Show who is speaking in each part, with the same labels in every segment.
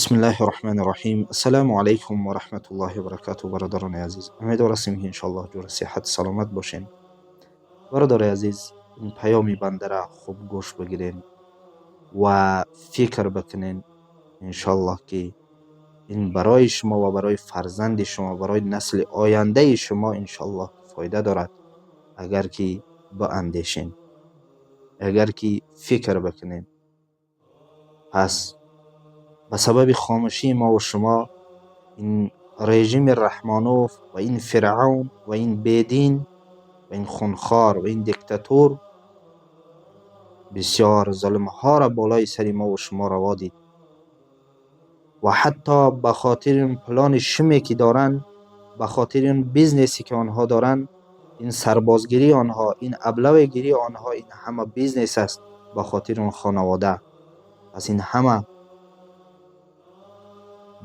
Speaker 1: بسم الله الرحمن الرحیم. السلام علیکم و رحمت الله و برکاته. برادران عزیز، امیدوار هستیم که انشالله جور صحت سلامت باشین. برادر عزیز، این پیامی بنده را خوب گوش بگیرین و فکر بکنین. انشالله که این برای شما و برای فرزند شما، برای نسل آینده شما انشالله فایده دارد. اگر که با اندیشین، اگر که فکر بکنین. پس به سبب خاموشی ما و شما، این رژیم رحمانوف و این فرعون و این بیدین و این خونخوار و این دیکتاتور بسیار ظلم ها را بالای سر ما و شما روا دید و حتی به خاطر این پلان شمی که دارن، به خاطر این بیزنسی که آنها دارن، این سربازگیری آنها، این ابلوگیری آنها، این همه بیزنس است به خاطر اون خانواده. پس این همه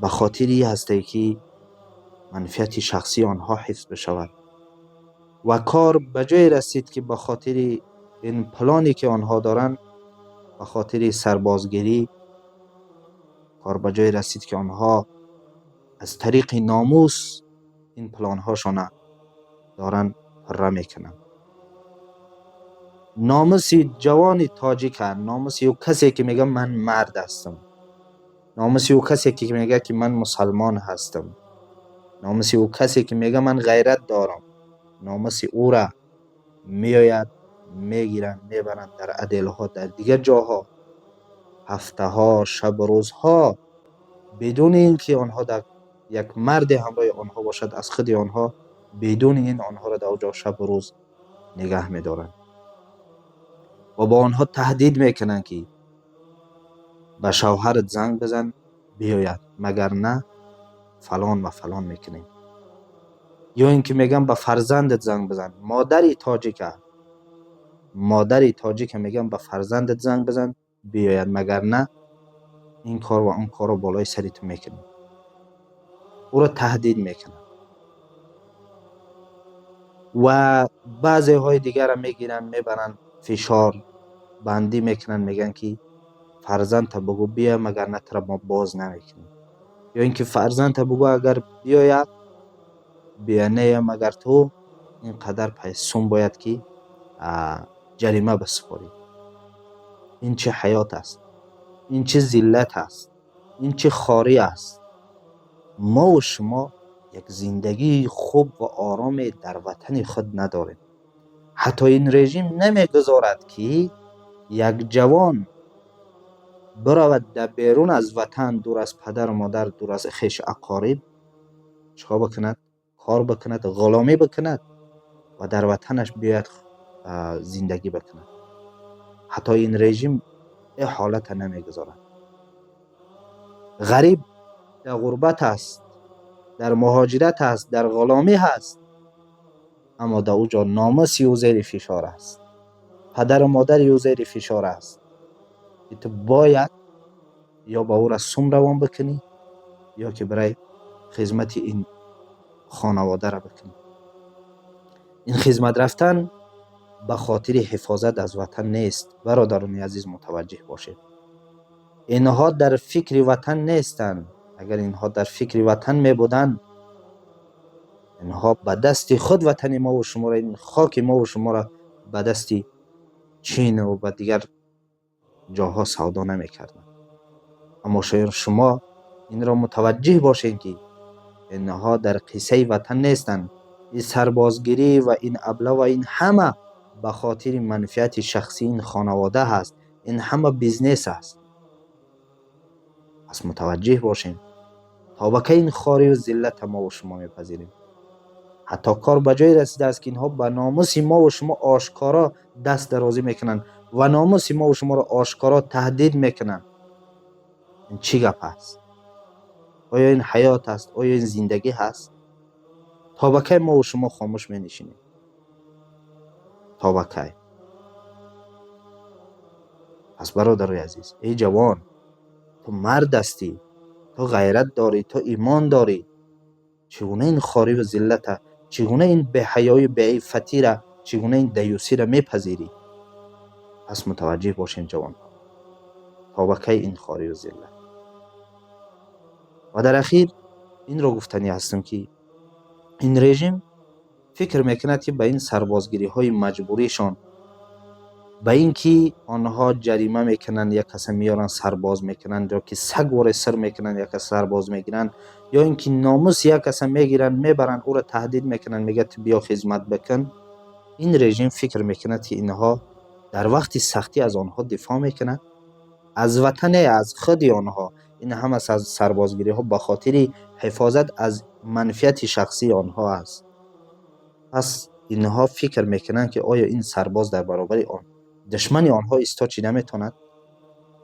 Speaker 1: به خاطری هسته که منفعت شخصی آنها حفظ بشود و کار به جای رسید که به خاطر این پلانی که آنها دارن، به خاطر سربازگیری، کار به جای رسید که آنها از طریق ناموس این پلان هاشون دارن پره میکنن. ناموس جوان تاجیک، ناموس او کسی که میگه من مرد هستم، ناموس او کسی که میگه که من مسلمان هستم، ناموس او کسی که میگه من غیرت دارم، ناموس او را میآید میگیرن میبرن در عدل ها، در دیگر جاها، هفته ها، شب روزها، بدون اینکه آنها در یک مرد همراه آنها باشد، از خود آنها بدون این آنها را در اونجا شب و روز نگه میدارن و با آنها تهدید میکنن که به شوهرت زنگ بزن بیاید، مگر نه فلان و فلان میکنیم. یا اینکه میگن به فرزندت زنگ بزن. مادری تاجیک میگن به فرزندت زنگ بزن بیاید، مگر نه این کار و اون کار رو بالای سریت میکنیم. او را تهدید میکنن و بعضی های دیگر را میگیرن میبرن فشار بندی میکنن، میگن که فرزند تا بگو بیا، مگر نه تر ما باز نمیکنیم. یا اینکه فرزند تا بگو اگر بیاید بیا، نه مگر تو اینقدر پیسون باید که جریمه بسپاری. این چه حیات است؟ این چه ذلت است؟ این چه خاری است؟ ما و شما یک زندگی خوب و آرام در وطن خود نداریم. حتی این رژیم نمیگذارد که یک جوان برود در بیرون از وطن، دور از پدر و مادر، دور از خویش اقارب، چیکار بکند؟ کار بکند، غلامی بکند و در وطنش بیاید زندگی بکند. حتی این رژیم این حالت نمیگذارد. غریب در غربت است، در مهاجرت است، در غلامی هست، اما در اوجا ناموس او زیر فشار است، پدر و مادر او زیر فشار است که تو باید یا با او را سوم روان بکنی یا که برای خدمت این خانواده را بکنی. این خدمت رفتن به خاطر حفاظت از وطن نیست. برادران عزیز متوجه باشید، اینها در فکر وطن نیستند. اگر اینها در فکر وطن می بودند، اینها به دست خود وطن ما و شما را، این خاک ما و شما را به دست چین و به دیگر جاها سودا نمی کردند. اما شاید شما این را متوجه باشین که اینها در قصه وطن نیستند. این سربازگیری و این ابله و این همه به خاطر منفعت شخصی این خانواده هست. این همه بیزنس است. پس متوجه باشین تا به کی این خواری و ذلت ما و شما میپذیریم. حتی کار به جای رسیده است که اینها به ناموس ما و شما آشکارا دست درازی میکنن و ناموس ما و شما را آشکارا تهدید میکنن. این چی گپ است؟ آیا این حیات است؟ آیا این زندگی هست؟ تا به کی ما و شما خاموش می نشینیم؟ تا به کی؟ پس برادر عزیز، ای جوان، تو مرد هستی، تو غیرت داری، تو ایمان داری. چگونه این خواری و ذلت، چگونه این بی حیایی بی عفتی را، چگونه این دیوسی را میپذیری؟ پس متوجه باشین جوان ها، تا به کی این خواری و ذلت؟ و در اخیر این را گفتنی هستم که این رژیم فکر میکند که به این سربازگیری های مجبوریشان، به اینکه آنها جریمه میکنن یک کس میارن سرباز میکنن، یا که سگ واره سر میکنن یک کس سرباز میگیرن، یا اینکه ناموس یک کس میگیرن میبرن او را تهدید میکنن میگه تو بیا خدمت بکن، این رژیم فکر میکند که اینها در وقت سختی از آنها دفاع میکنند، از وطن از خود آنها. این هم از سربازگیری ها به خاطر حفاظت از منفعت شخصی آنها است. پس اینها فکر میکنند که آیا این سرباز در برابر آن دشمن آنها ایستاد چی نمیتواند،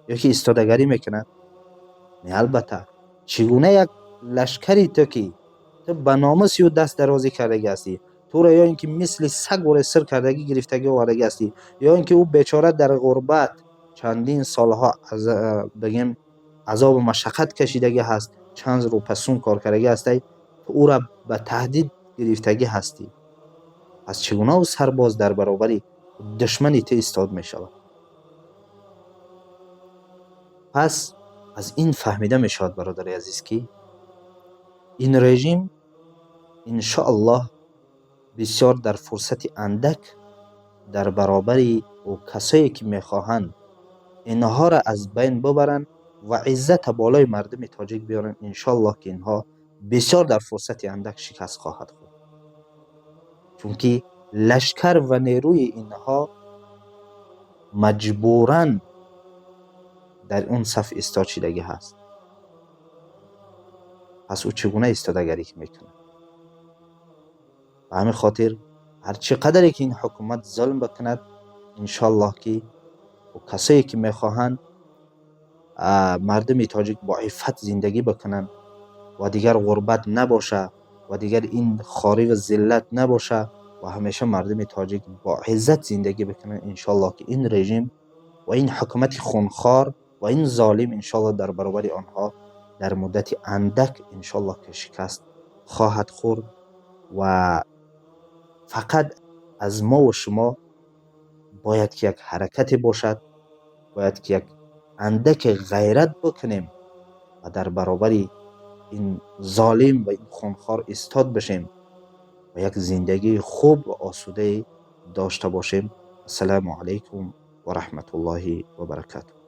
Speaker 1: یا که ایستادگری میکند؟ نه البته. چگونه یک لشکری تو که تو به ناموس او دست درازی کردگی هستی، تو را یا اینکه مثل سگ واره سر کردگی گرفتگی آوردگی هستی، یا اینکه او بیچاره در غربت چندین سالها از بگیم عذاب و مشقت کشیدگی هست، چند رو پسون کار کردگی هستی، تو او را به تهدید گرفتگی هستی. پس چگونه او سرباز در برابر دشمنی تو ایستاد می شود؟ پس از این فهمیده می شود برادر عزیز که این رژیم انشاءالله بسیار در فرصت اندک در برابر او کسایی که میخواهند اینها را از بین ببرند و عزت بالای مردم تاجیک بیارن، انشاءالله که اینها بسیار در فرصت اندک شکست خواهد خورد. چون که لشکر و نیروی اینها مجبوراً در اون صف ایستاد شدگی هست. پس او چگونه ایستادگری میکنه؟ به همین خاطر هر چقدری که این حکومت ظلم بکند، انشاءالله که و کسایی که میخواهند مردم تاجیک با عفت زندگی بکنن و دیگر غربت نباشه و دیگر این خاری و ذلت نباشه و همیشه مردم تاجیک با عزت زندگی بکنن، انشاءالله که این رژیم و این حکومت خونخوار و این ظالم انشاءالله در برابر آنها در مدت اندک انشاءالله که شکست خواهد خورد. و فقط از ما و شما باید که یک حرکتی باشد، باید که یک اندک غیرت بکنیم و در برابر این ظالم و این خونخوار ایستاد بشیم و یک زندگی خوب و آسوده داشته باشیم. السلام علیکم و رحمت الله و برکاته.